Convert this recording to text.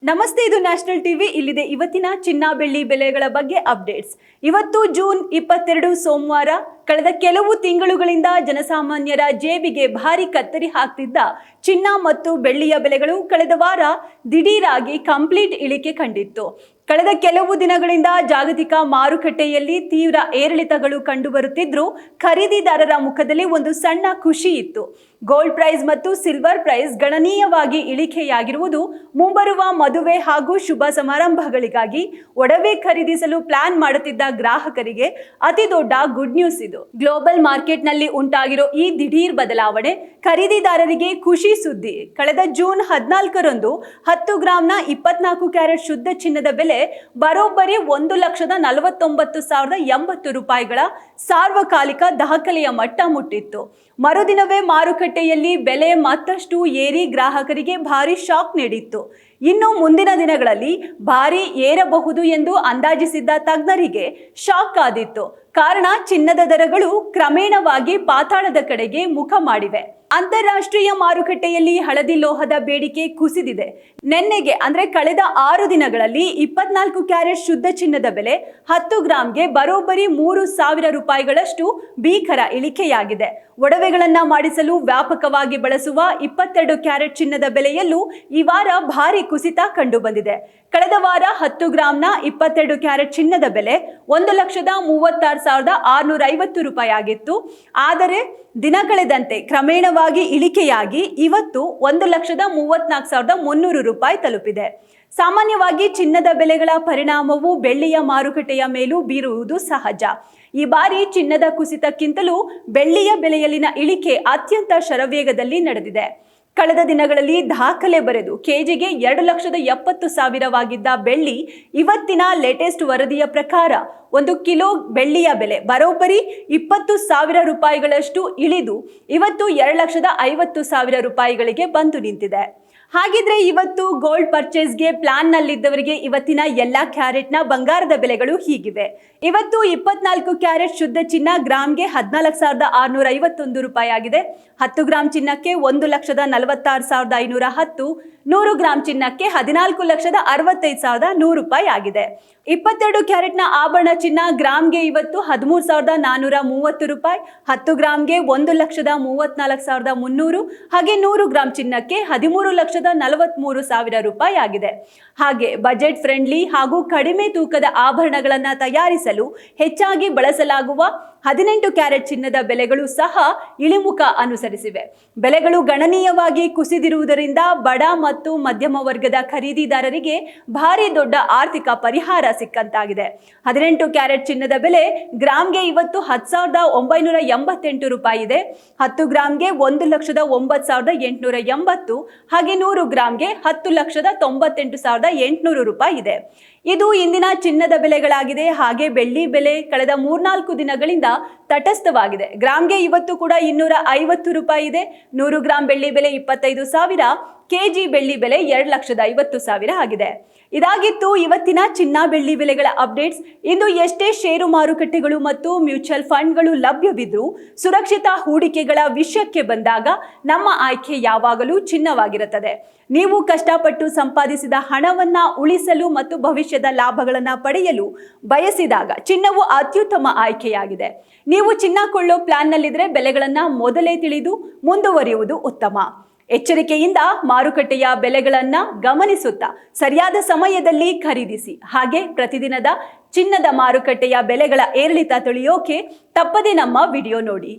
ನಮಸ್ತೆ, ಇದು national TV. ಇಲ್ಲಿದೆ ಇವತ್ತಿನ ಚಿನ್ನ ಬೆಳ್ಳಿ ಬೆಲೆಗಳ ಬಗ್ಗೆ ಅಪ್ಡೇಟ್ಸ್. ಇವತ್ತು ಜೂನ್ 22 ಸೋಮವಾರ. ಕಳೆದ ಕೆಲವು ತಿಂಗಳುಗಳಿಂದ ಜನಸಾಮಾನ್ಯರ ಜೇಬಿಗೆ ಭಾರಿ ಕತ್ತರಿ ಹಾಕ್ತಿದ್ದ ಚಿನ್ನ ಮತ್ತು ಬೆಳ್ಳಿಯ ಬೆಲೆಗಳು ಕಳೆದ ವಾರ ದಿಢೀರಾಗಿ ಕಂಪ್ಲೀಟ್ ಇಳಿಕೆ ಕಂಡಿತ್ತು. ಕಳೆದ ಕೆಲವು ದಿನಗಳಿಂದ ಜಾಗತಿಕ ಮಾರುಕಟ್ಟೆಯಲ್ಲಿ ತೀವ್ರ ಏರಿಳಿತಗಳು ಕಂಡುಬರುತ್ತಿದ್ದರೂ ಖರೀದಿದಾರರ ಮುಖದಲ್ಲಿ ಒಂದು ಸಣ್ಣ ಖುಷಿ ಇತ್ತು. ಗೋಲ್ಡ್ ಪ್ರೈಸ್ ಮತ್ತು ಸಿಲ್ವರ್ ಪ್ರೈಸ್ ಗಣನೀಯವಾಗಿ ಇಳಿಕೆಯಾಗಿರುವುದು ಮುಂಬರುವ ಮದುವೆ ಹಾಗೂ ಶುಭ ಸಮಾರಂಭಗಳಿಗಾಗಿ ಒಡವೆ ಖರೀದಿಸಲು ಪ್ಲಾನ್ ಮಾಡುತ್ತಿದ್ದ ಗ್ರಾಹಕರಿಗೆ ಅತಿ ದೊಡ್ಡ ಗುಡ್ ನ್ಯೂಸ್ ಇದು. ಗ್ಲೋಬಲ್ ಮಾರ್ಕೆಟ್ನಲ್ಲಿ ಉಂಟಾಗಿರೋ ಈ ದಿಢೀರ್ ಬದಲಾವಣೆ ಖರೀದಿದಾರರಿಗೆ ಖುಷಿ ಸುದ್ದಿ. ಕಳೆದ ಜೂನ್ 14ರಂದು 10 ಗ್ರಾಂನ 24 ಕ್ಯಾರೆಟ್ ಶುದ್ಧ ಚಿನ್ನದ ಬೆಲೆ ಬರೋಬ್ಬರಿ 1,49,080 ರೂಪಾಯಿಗಳ ಸಾರ್ವಕಾಲಿಕ ದಾಖಲೆಯ ಮಟ್ಟ ಮುಟ್ಟಿತ್ತು. ಮರುದಿನವೇ ಮಾರುಕಟ್ಟೆಯಲ್ಲಿ ಬೆಲೆ ಮತ್ತಷ್ಟು ಏರಿ ಗ್ರಾಹಕರಿಗೆ ಭಾರಿ ಶಾಕ್ ನೀಡಿತ್ತು. ಇನ್ನು ಮುಂದಿನ ದಿನಗಳಲ್ಲಿ ಭಾರಿ ಏರಬಹುದು ಎಂದು ಅಂದಾಜಿಸಿದ್ದ ತಜ್ಞರಿಗೆ ಶಾಕ್ ಆದಿತ್ತು. ಕಾರಣ ಚಿನ್ನದ ದರಗಳು ಕ್ರಮೇಣವಾಗಿ ಪಾತಾಳದ ಕಡೆಗೆ ಮುಖ ಮಾಡಿವೆ. ಅಂತಾರಾಷ್ಟ್ರೀಯ ಮಾರುಕಟ್ಟೆಯಲ್ಲಿ ಹಳದಿ ಲೋಹದ ಬೇಡಿಕೆ ಕುಸಿದಿದೆ. ನಿನ್ನೆಗೆ ಅಂದ್ರೆ ಕಳೆದ 6 ದಿನಗಳಲ್ಲಿ 24 ಕ್ಯಾರೆಟ್ ಶುದ್ಧ ಚಿನ್ನದ ಬೆಲೆ 10 ಗ್ರಾಂಗೆ ಬರೋಬ್ಬರಿ 3,000 ರೂಪಾಯಿಗಳಷ್ಟು ಭೀಕರ ಇಳಿಕೆಯಾಗಿದೆ. ಒಡವೆಗಳನ್ನ ಮಾಡಿಸಲು ವ್ಯಾಪಕವಾಗಿ ಬಳಸುವ 22 ಕ್ಯಾರೆಟ್ ಚಿನ್ನದ ಬೆಲೆಯಲ್ಲೂ ಈ ವಾರ ಭಾರಿ ಕುಸಿತ ಕಂಡು ಬಂದಿದೆ. ಕಳೆದ ವಾರ 10 ಗ್ರಾಂನ 22 ಕ್ಯಾರೆಟ್ ಚಿನ್ನದ ಬೆಲೆ 1,36,650 ರೂಪಾಯಿ ಆಗಿತ್ತು. ಆದರೆ ದಿನ ಕಳೆದಂತೆ ಕ್ರಮೇಣವಾಗಿ ಇಳಿಕೆಯಾಗಿ ಇವತ್ತು 1,34,300 ರೂಪಾಯಿ ತಲುಪಿದೆ. ಸಾಮಾನ್ಯವಾಗಿ ಚಿನ್ನದ ಬೆಲೆಗಳ ಪರಿಣಾಮವು ಬೆಳ್ಳಿಯ ಮಾರುಕಟ್ಟೆಯ ಮೇಲೂ ಬೀರುವುದು ಸಹಜ. ಈ ಬಾರಿ ಚಿನ್ನದ ಕುಸಿತಕ್ಕಿಂತಲೂ ಬೆಳ್ಳಿಯ ಬೆಲೆಯಲ್ಲಿನ ಇಳಿಕೆ ಅತ್ಯಂತ ಶರವೇಗದಲ್ಲಿ ನಡೆದಿದೆ. ಕಳೆದ ದಿನಗಳಲ್ಲಿ ದಾಖಲೆ ಬರೆದು ಕೆಜಿಗೆ 2,70,000 ಬೆಳ್ಳಿ ಇವತ್ತಿನ ಲೇಟೆಸ್ಟ್ ವರದಿಯ ಪ್ರಕಾರ 1 ಕಿಲೋ ಬೆಳ್ಳಿಯ ಬೆಲೆ ಬರೋಬ್ಬರಿ 20,000 ರೂಪಾಯಿಗಳಷ್ಟು ಇಳಿದು ಇವತ್ತು 2,50,000 ರೂಪಾಯಿಗಳಿಗೆ ಬಂದು ನಿಂತಿದೆ. ಹಾಗಿದ್ರೆ ಇವತ್ತು ಗೋಲ್ಡ್ ಪರ್ಚೇಸ್ಗೆ ಪ್ಲಾನ್ ನಲ್ಲಿದ್ದವರಿಗೆ ಇವತ್ತಿನ ಎಲ್ಲಾ ಕ್ಯಾರೆಟ್ನ ಬಂಗಾರದ ಬೆಲೆಗಳು ಹೀಗಿವೆ. ಇವತ್ತು 24 ಕ್ಯಾರೆಟ್ ಶುದ್ಧ ಚಿನ್ನ ಗ್ರಾಮ್ಗೆ 14,651 ರೂಪಾಯಿ ಆಗಿದೆ. 10 ಗ್ರಾಂ ಚಿನ್ನಕ್ಕೆ 1,46,510, 100 ಗ್ರಾಂ ಚಿನ್ನಕ್ಕೆ 14,65,100 ರೂಪಾಯಿ ಆಗಿದೆ. 22 ಕ್ಯಾರೆಟ್ನ ಆಭರಣ ಚಿನ್ನ ಗ್ರಾಮ್ಗೆ ಇವತ್ತು 13,430 ರೂಪಾಯಿ, 10 ಗ್ರಾಮ್ಗೆ 1,34,300, ಹಾಗೆ 100 ಗ್ರಾಂ ಚಿನ್ನಕ್ಕೆ 13,43,000 ರೂಪಾಯಿ ಆಗಿದೆ. ಹಾಗೆ ಬಜೆಟ್ ಫ್ರೆಂಡ್ಲಿ ಹಾಗೂ ಕಡಿಮೆ ತೂಕದ ಆಭರಣಗಳನ್ನು ತಯಾರಿಸಲು ಹೆಚ್ಚಾಗಿ ಬಳಸಲಾಗುವ 18 ಕ್ಯಾರೆಟ್ ಚಿನ್ನದ ಬೆಲೆಗಳು ಸಹ ಇಳಿಮುಖ ಅನುಸರಿಸಿವೆ. ಬೆಲೆಗಳು ಗಣನೀಯವಾಗಿ ಕುಸಿದಿರುವುದರಿಂದ ಬಡ ಮತ್ತು ಮಧ್ಯಮ ವರ್ಗದ ಖರೀದಿದಾರರಿಗೆ ಭಾರಿ ದೊಡ್ಡ ಆರ್ಥಿಕ ಪರಿಹಾರ ಸಿಕ್ಕಂತಾಗಿದೆ. 18 ಕ್ಯಾರೆಟ್ ಚಿನ್ನದ ಬೆಲೆ ಗ್ರಾಮ್ಗೆ ಇವತ್ತು 10,988 ರೂಪಾಯಿ ಇದೆ. 10 ಗ್ರಾಮ್ಗೆ 1,09,880, ಹಾಗೆ 100 ಗ್ರಾಮ್ಗೆ 10,98,800 ರೂಪಾಯಿ ಇದೆ. ಇದು ಇಂದಿನ ಚಿನ್ನದ ಬೆಲೆಗಳಾಗಿದೆ. ಹಾಗೆ ಬೆಳ್ಳಿ ಬೆಲೆ ಕಳೆದ 3-4 ದಿನಗಳಿಂದ ತಟಸ್ಥವಾಗಿದೆ. ಗ್ರಾಮ್ಗೆ ಇವತ್ತು ಕೂಡ 250 ರೂಪಾಯಿ ಇದೆ. 100 ಗ್ರಾಂ ಬೆಳ್ಳಿ ಬೆಲೆ 25,000, ಕೆಜಿ ಬೆಳ್ಳಿ ಬೆಲೆ 2,50,000 ಆಗಿದೆ. ಇದಾಗಿತ್ತು ಇವತ್ತಿನ ಚಿನ್ನ ಬೆಳ್ಳಿ ಬೆಲೆಗಳ ಅಪ್ಡೇಟ್ಸ್. ಇಂದು ಎಷ್ಟೇ ಷೇರು ಮಾರುಕಟ್ಟೆಗಳು ಮತ್ತು ಮ್ಯೂಚುವಲ್ ಫಂಡ್ಗಳು ಲಭ್ಯವಿದ್ರೂ ಸುರಕ್ಷಿತ ಹೂಡಿಕೆಗಳ ವಿಷಯಕ್ಕೆ ಬಂದಾಗ ನಮ್ಮ ಆಯ್ಕೆ ಯಾವಾಗಲೂ ಚಿನ್ನವಾಗಿರುತ್ತದೆ. ನೀವು ಕಷ್ಟಪಟ್ಟು ಸಂಪಾದಿಸಿದ ಹಣವನ್ನ ಉಳಿಸಲು ಮತ್ತು ಭವಿಷ್ಯದ ಲಾಭಗಳನ್ನು ಪಡೆಯಲು ಬಯಸಿದಾಗ ಚಿನ್ನವು ಅತ್ಯುತ್ತಮ ಆಯ್ಕೆಯಾಗಿದೆ. ನೀವು ಚಿನ್ನ ಕೊಳ್ಳೋ ಪ್ಲಾನ್ನಲ್ಲಿದ್ದರೆ ಬೆಲೆಗಳನ್ನು ಮೊದಲೇ ತಿಳಿದು ಮುಂದುವರಿಯುವುದು ಉತ್ತಮ. ಎಚ್ಚರಿಕೆಯಿಂದ ಮಾರುಕಟ್ಟೆಯ ಬೆಲೆಗಳನ್ನ ಗಮನಿಸುತ್ತಾ ಸರಿಯಾದ ಸಮಯದಲ್ಲಿ ಖರೀದಿಸಿ. ಹಾಗೆ ಪ್ರತಿದಿನದ ಚಿನ್ನದ ಮಾರುಕಟ್ಟೆಯ ಬೆಲೆಗಳ ಏರಿಳಿತ ತಿಳಿಯೋಕೆ ತಪ್ಪದೆ ನಮ್ಮ ವಿಡಿಯೋ ನೋಡಿ.